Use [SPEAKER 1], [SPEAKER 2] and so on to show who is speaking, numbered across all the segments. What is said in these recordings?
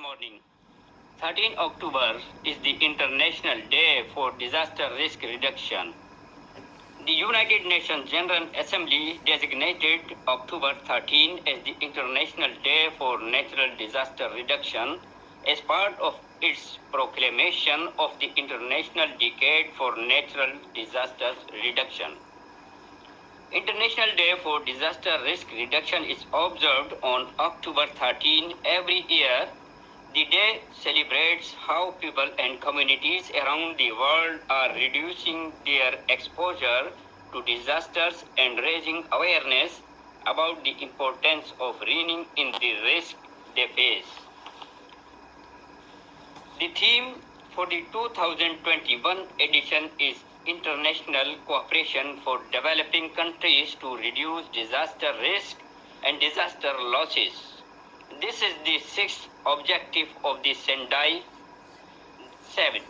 [SPEAKER 1] morning. 13 October is the International Day for Disaster Risk Reduction. The United Nations General Assembly designated October 13 as the International Day for Natural Disaster Reduction as part of its proclamation of the International Decade for Natural Disasters Reduction. International Day for Disaster Risk Reduction is observed on October 13 every year. The day celebrates how people and communities around the world are reducing their exposure to disasters and raising awareness about the importance of reining in the risk they face. The theme for the 2021 edition is International Cooperation for Developing Countries to Reduce Disaster Risk and Disaster Losses. This is the sixth objective of the Sandai 7.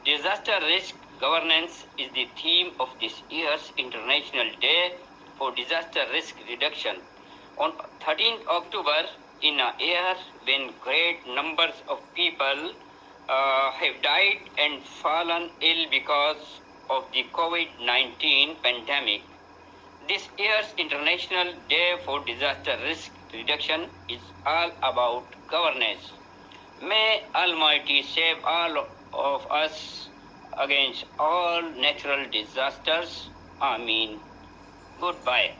[SPEAKER 1] Disaster risk governance is the theme of this year's International Day for Disaster Risk Reduction. On 13th October, in a year when great numbers of people have died and fallen ill because of the Covid-19 Pandamic, this year's International Day for Disaster Risk Reduction is all about governance. May Almighty save all of us against all natural disasters. Ameen. Goodbye.